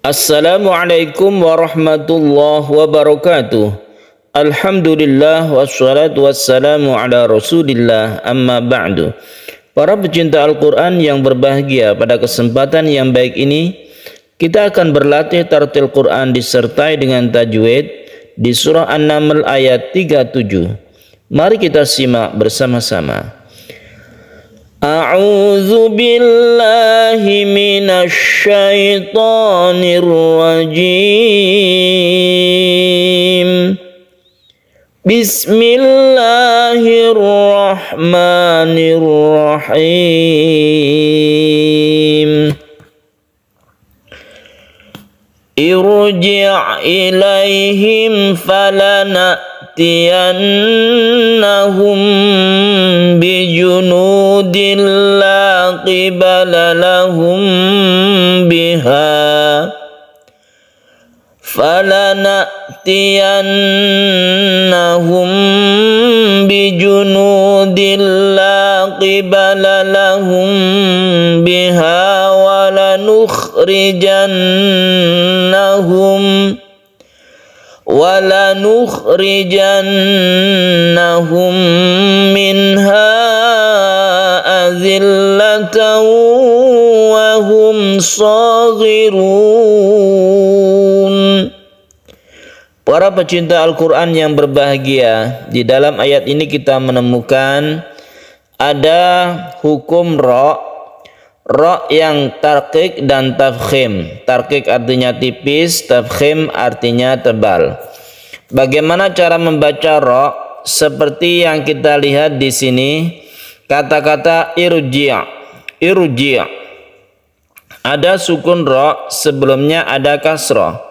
Assalamualaikum warahmatullahi wabarakatuh. Alhamdulillah wassalatu wassalamu ala rasulillah amma ba'du. Para pecinta Al-Quran yang berbahagia, pada kesempatan yang baik ini kita akan berlatih tartil Quran disertai dengan tajwid di surah An-Naml ayat 37. Mari kita simak bersama-sama. A'udzu billahi minasy syaithanir rajim. Bismillahirrahmanirrahim. Irji' ilaihim falana'tiyannahum bijunudin la qibala lahum biha falana'tiyannahum bijunudin la qibala lahum biha walanukhrijannahum minha azillatan wa hum saghirun. Para pecinta Al-Quran yang berbahagia, di dalam ayat ini kita menemukan ada hukum ra' yang tarqiq dan tafkhim. Tarqiq artinya tipis, tafkhim artinya tebal. Bagaimana cara membaca ra'? Seperti yang kita lihat di sini, kata-kata irji'. Irji'. Ada sukun ra', sebelumnya ada kasrah.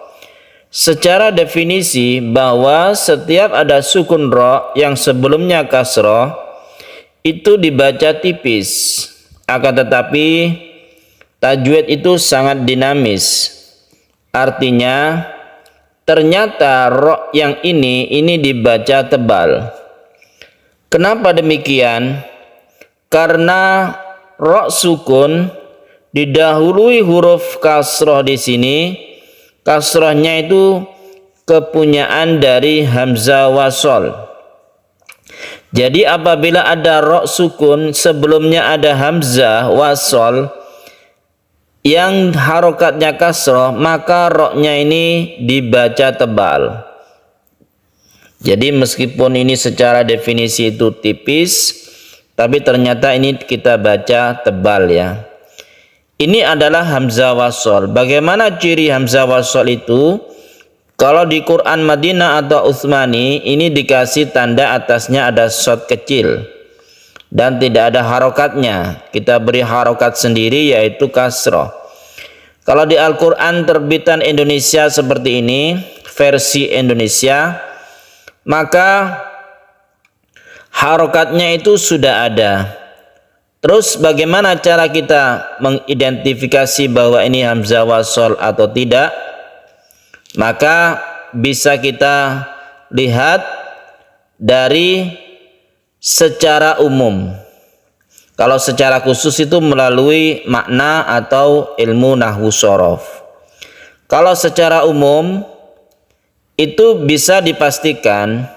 Secara definisi bahwa setiap ada sukun ra' yang sebelumnya kasrah itu dibaca tipis. Akan tetapi tajwid itu sangat dinamis. Artinya ternyata ra' yang ini dibaca tebal. Kenapa demikian? Karena ra' sukun didahului huruf kasrah di sini. Kasrahnya itu kepunyaan dari hamzah wasol. Jadi apabila ada ra' sukun sebelumnya ada hamzah wasol yang harokatnya kasrah, maka ra'-nya ini dibaca tebal. Jadi meskipun ini secara definisi itu tipis, tapi ternyata ini kita baca tebal ya. Ini adalah hamzah wasol. Bagaimana ciri hamzah wasol itu? Kalau di Quran Madinah atau Utsmani ini dikasih tanda atasnya ada shad kecil dan tidak ada harokatnya. Kita beri harokat sendiri yaitu kasrah. Kalau di Al-Quran terbitan Indonesia seperti ini, versi Indonesia, maka harokatnya itu sudah ada. Terus bagaimana cara kita mengidentifikasi bahwa ini hamzah wasol atau tidak? Maka bisa kita lihat dari secara umum. Kalau secara khusus itu melalui makna atau ilmu nahwu shorof. Kalau secara umum itu bisa dipastikan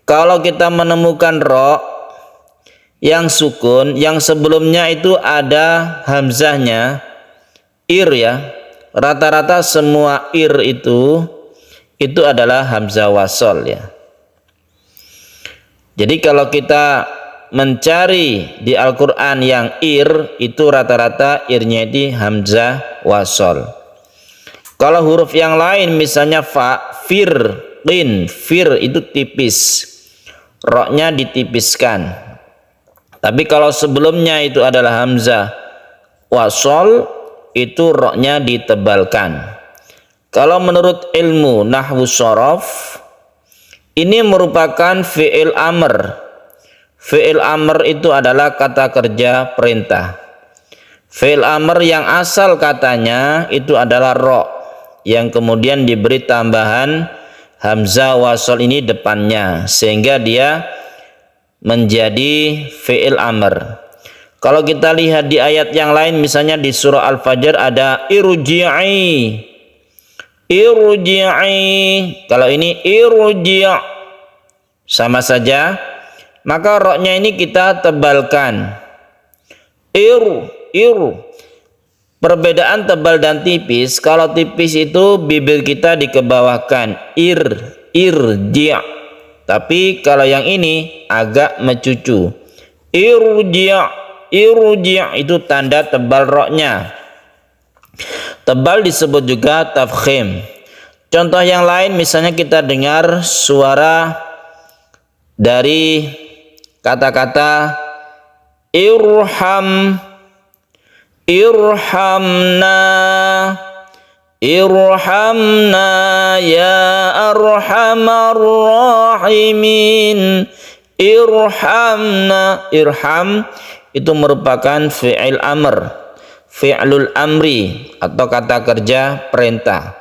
kalau kita menemukan ra' yang sukun, yang sebelumnya itu ada hamzahnya, ir ya, rata-rata semua ir itu adalah hamzah wasol ya. Jadi kalau kita mencari di Al-Quran yang ir, itu rata-rata irnya itu hamzah wasol. Kalau huruf yang lain misalnya fa, fir, qin, fir itu tipis, ra'-nya ditipiskan. Tapi kalau sebelumnya itu adalah hamzah wasol, itu ra'-nya ditebalkan. Kalau menurut ilmu nahwu shorof, ini merupakan fi'il amr. Fi'il amr itu adalah kata kerja perintah. Fi'il amr yang asal katanya itu adalah ra', yang kemudian diberi tambahan hamzah wasol ini depannya, sehingga dia menjadi fi'il amr. Kalau kita lihat di ayat yang lain, misalnya di surah Al-Fajr ada irji'i. irji'i. Kalau ini irji' sama saja, maka roknya ini kita tebalkan. Perbedaan tebal dan tipis. Kalau tipis itu bibir kita dikebawahkan, irji'. Tapi kalau yang ini agak mencucu, irji' itu tanda tebal roknya. Tebal disebut juga tafkhim. Contoh yang lain, misalnya kita dengar suara dari kata-kata irhamna, irhamna ya arhamar rahimin. Irhamna, irham itu merupakan fi'il amr, fi'lul amri atau kata kerja perintah.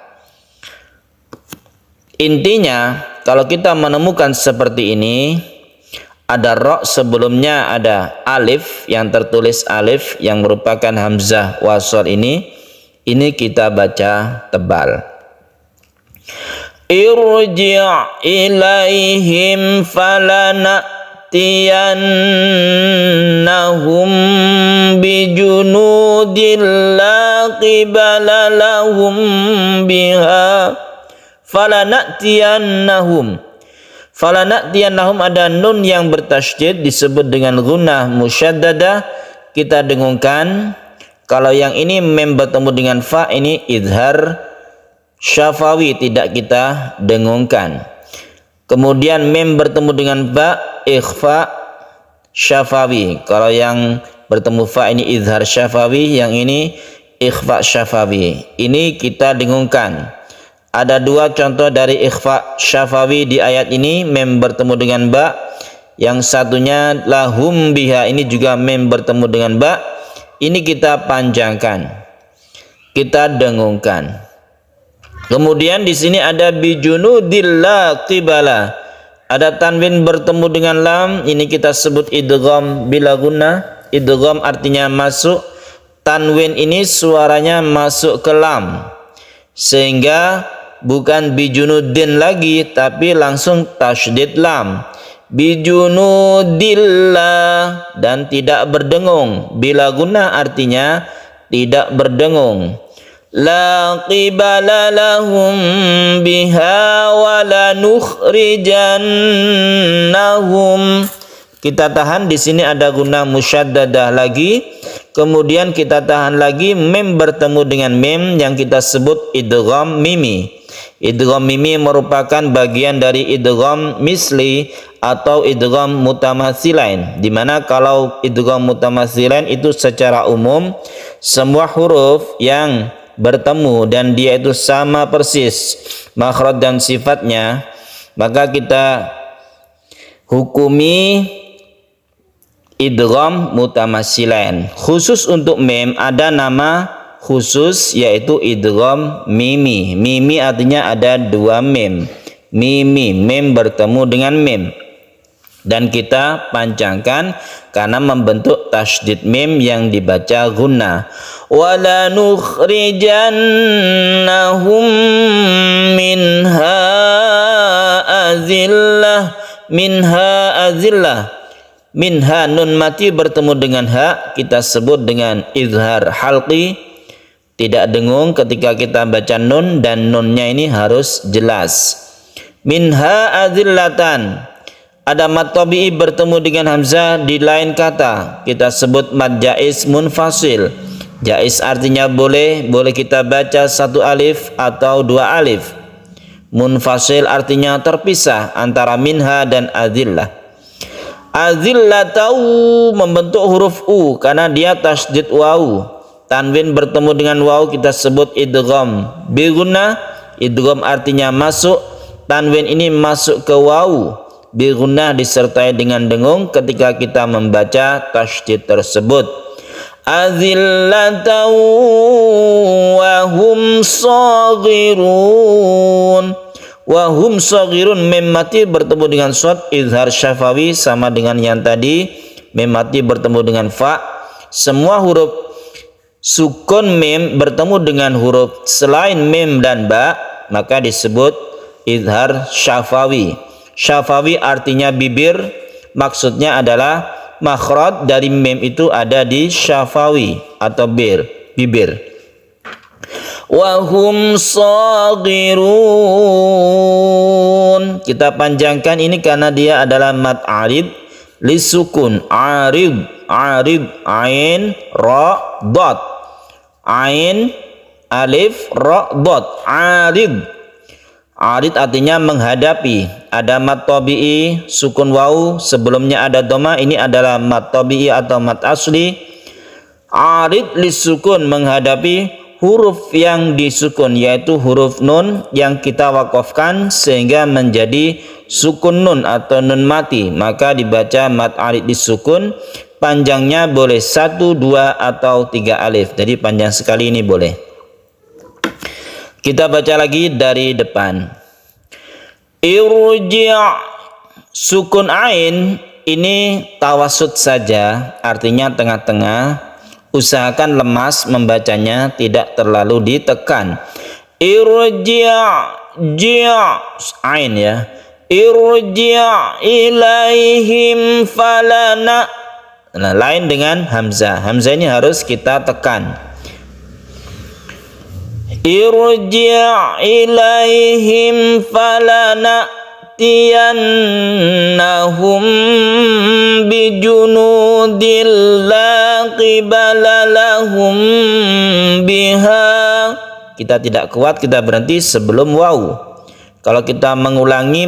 Intinya kalau kita menemukan seperti ini, ada ro sebelumnya ada alif yang tertulis alif yang merupakan hamzah wasol, ini kita baca tebal. Irji' ilaihim falana'tiyannahum bijunudin la qibala lahum biha. Falana'tiyannahum ada nun yang bertasydid disebut dengan gunnah musyaddadah, kita dengungkan. Kalau yang ini mem bertemu dengan fa, ini idhar syafawi, tidak kita dengungkan. Kemudian mem bertemu dengan ba, ikhfa syafawi. Kalau yang bertemu fa ini idhar syafawi, yang ini ikhfa syafawi. Ini kita dengungkan. Ada dua contoh dari ikhfa syafawi di ayat ini, mem bertemu dengan ba. Yang satunya lahum biha, ini juga mem bertemu dengan ba. Ini kita panjangkan, kita dengungkan. Kemudian di sini ada bijunudil la qibala, ada tanwin bertemu dengan lam, ini kita sebut idgham bila gunnah. Idgham artinya masuk, tanwin ini suaranya masuk ke lam, sehingga bukan bijunudin lagi tapi langsung tasydid lam, bijunudillah, dan tidak berdengung. Bila gunnah artinya tidak berdengung. La qibala lahum biha wa lanukhrijannahum. Kita tahan di sini ada gunnah musyaddadah lagi. Kemudian kita tahan lagi, mem bertemu dengan mem yang kita sebut idgham mimi. Idgham mimi merupakan bagian dari idgham misli atau idgham mutamatsilain, di mana kalau idgham mutamatsilain itu secara umum semua huruf yang bertemu dan dia itu sama persis makhraj dan sifatnya, maka kita hukumi idgham mutamatsilain. Khusus untuk mem ada nama khusus yaitu idgham mimi. Mimi artinya ada dua mem. Mimi, mem bertemu dengan mem, dan kita panjangkan karena membentuk tasydid mem yang dibaca gunnah. Wala nukhrijannahum minha azillah. Minha nun mati bertemu dengan ha, kita sebut dengan izhar halqi, tidak dengung ketika kita baca nun, dan nunnya ini harus jelas. Minha azillatan, ada mad tabi'i bertemu dengan hamzah di lain kata, kita sebut mad jaiz munfasil. Jaiz artinya boleh, boleh kita baca satu alif atau dua alif. Munfasil artinya terpisah antara minha dan azillah. Azillatau membentuk huruf u karena dia tasydid waw. Tanwin bertemu dengan waw kita sebut idgham bi gunnah. Idgham artinya masuk, tanwin ini masuk ke waw, bi gunnah disertai dengan dengung ketika kita membaca tasydid tersebut. Azillatau wa hum saghirun. Wahum saghirun, mem mati bertemu dengan shad izhar syafawi sama dengan yang tadi. Mem mati bertemu dengan fa. Semua huruf sukun mem bertemu dengan huruf selain mem dan ba maka disebut izhar syafawi. Syafawi artinya bibir, maksudnya adalah makhraj dari mim itu ada di syafawi atau bibir. Wahum saghirun, kita panjangkan ini karena dia adalah mad arid lisukun. Arid ain ra dot, ain alif ra dot, arid artinya menghadapi. Ada mad tabi'i sukun waw, sebelumnya ada dhamma, ini adalah mad tabi'i atau mad asli. Arid lisukun, menghadapi huruf yang disukun, yaitu huruf nun yang kita wakafkan sehingga menjadi sukun nun atau nun mati, maka dibaca mad arid disukun. Panjangnya boleh 1, 2 atau 3 alif, jadi panjang sekali ini boleh. Kita baca lagi dari depan. Irji' sukun ain ini tawasud saja, artinya tengah-tengah. Usahakan lemas membacanya, tidak terlalu ditekan. Irji' ain ya. Irji' ilaihim falana. Nah, lain dengan hamzah. Hamzah ini harus kita tekan. Irji' ilaihim falana'tiyannahum bijunudil la qibala lahum biha. Kita tidak kuat, kita berhenti sebelum waw. Kalau kita mengulangi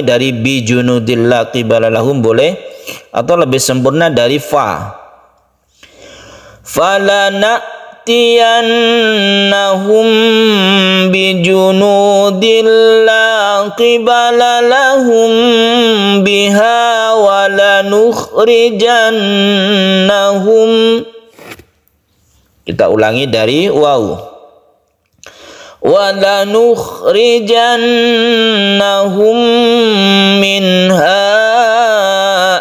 dari bijunudil la qibala lahum boleh, atau lebih sempurna dari fa. Falana'tiyannahum bijunudil la qibala lahum biha walanukhrijannahum. Kita ulangi dari waw. walanukhrijannahum minha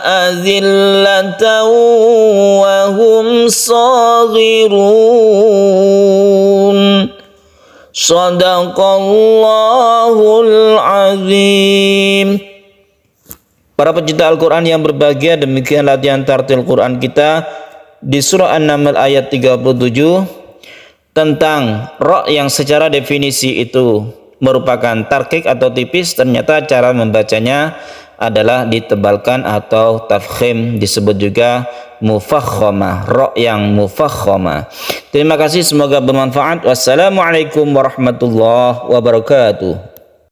azillatan wa hum saghirun. Shadaqallahul azim. Para pecinta Al-Quran yang berbahagia, demikian latihan tartil Quran kita di surah An-Naml ayat 37 tentang ro yang secara definisi itu merupakan tarkik atau tipis. Ternyata cara membacanya adalah ditebalkan atau tafkhim, disebut juga mufakhomah, ro yang mufakhomah. Terima kasih, semoga bermanfaat. Wassalamualaikum warahmatullahi wabarakatuh.